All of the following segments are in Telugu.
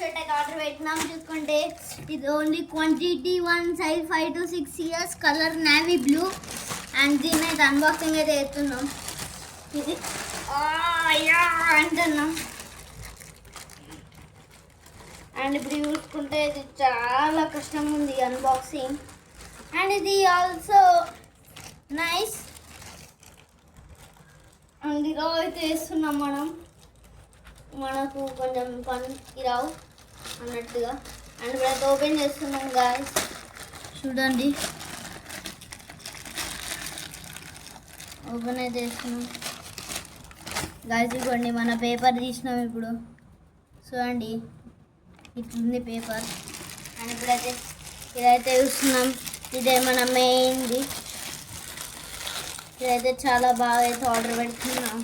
షర్ట్ అయితే ఆర్డర్ పెట్టినాం. చూసుకుంటే ఇది only quantity 1 size 5 to 6 years colour navy blue. And దీన్ని అయితే అన్బాక్సింగ్ అయితే చేస్తున్నాం. ఇది అంటున్నాం. అండ్ ఇప్పుడు చూసుకుంటే ఇది చాలా కష్టం ఉంది అన్బాక్సింగ్. అండ్ ఇది ఆల్సో నైస్. అండ్ ఇలా అయితే వేస్తున్నాం మనకు కొంచెం పనికి రావు అన్నట్టుగా. అండ్ ఇప్పుడు ఓపెన్ చేస్తున్నాం గాయ్స్, చూడండి. ఓపెన్ అయితే చేస్తున్నాం గాయ్స్. ఇవ్వండి మన పేపర్ తీసినాం ఇప్పుడు, చూడండి ఇట్లుంది పేపర్. అండ్ ఇప్పుడైతే ఇదైతే చూస్తున్నాం, ఇదే మన మెయిన్ది. ఇదైతే చాలా బాగా అయితే ఆర్డర్ పెడుతున్నాం.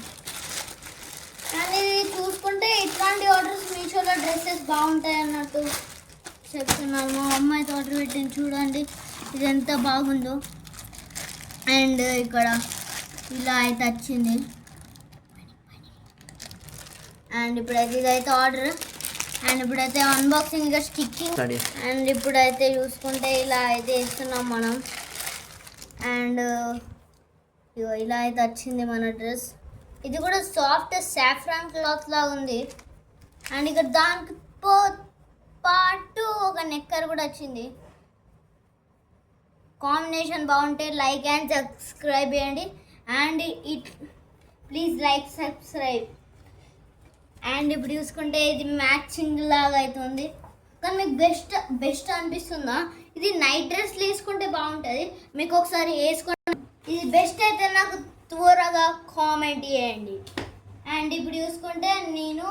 అండ్ ఇది చూసుకుంటే ఇట్లాంటి ఆర్డర్స్ మీషోలో డ్రెస్సెస్ బాగుంటాయి అన్నట్టు చెప్తున్నాను. మా అమ్మ అయితే ఆర్డర్ పెట్టింది, చూడండి ఇది ఎంత బాగుందో. అండ్ ఇక్కడ ఇలా అయితే వచ్చింది. అండ్ ఇప్పుడైతే ఇదైతే ఆర్డర్. అండ్ ఇప్పుడైతే అన్బాక్సింగ్ ఇంకా స్టిచ్చింగ్. అండ్ ఇప్పుడైతే చూసుకుంటే ఇలా అయితే వేస్తున్నాం మనం. అండ్ ఇలా అయితే వచ్చింది మన డ్రెస్. ఇది కూడా సాఫ్ట్ సాఫ్రాన్ క్లాత్ లా ఉంది. అండ్ ఇక్కడ దానికి పాటు ఒక నెక్కర్ కూడా వచ్చింది. కాంబినేషన్ బాగుంటే లైక్ అండ్ సబ్స్క్రైబ్ చేయండి. And please like subscribe. And ఇప్పుడు చూసుకుంటే ఇది మ్యాచింగ్ లాగా అవుతుంది. కానీ మీకు బెస్ట్ అనిపిస్తుందా? ఇది నైట్ డ్రెస్లు వేసుకుంటే బాగుంటుంది. మీకు ఒకసారి వేసుకుంటే ఇది బెస్ట్ అయితే నాకు త్వరగా కామెంట్ చేయండి. అండ్ ఇప్పుడు చూసుకుంటే నేను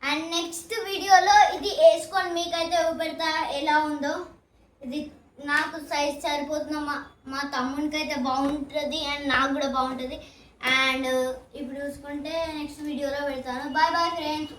అండ్ నెక్స్ట్ వీడియోలో ఇది వేసుకొని మీకైతే చూపెడతా ఎలా ఉందో. ఇది నాకు సైజ్ సరిపోతున్న మా తమ్మునికి అయితే బాగుంటుంది అండ్ నాకు కూడా బాగుంటుంది. అండ్ ఇప్పుడు చూసుకుంటే నెక్స్ట్ వీడియోలో పెడతాను. Bye bye friends.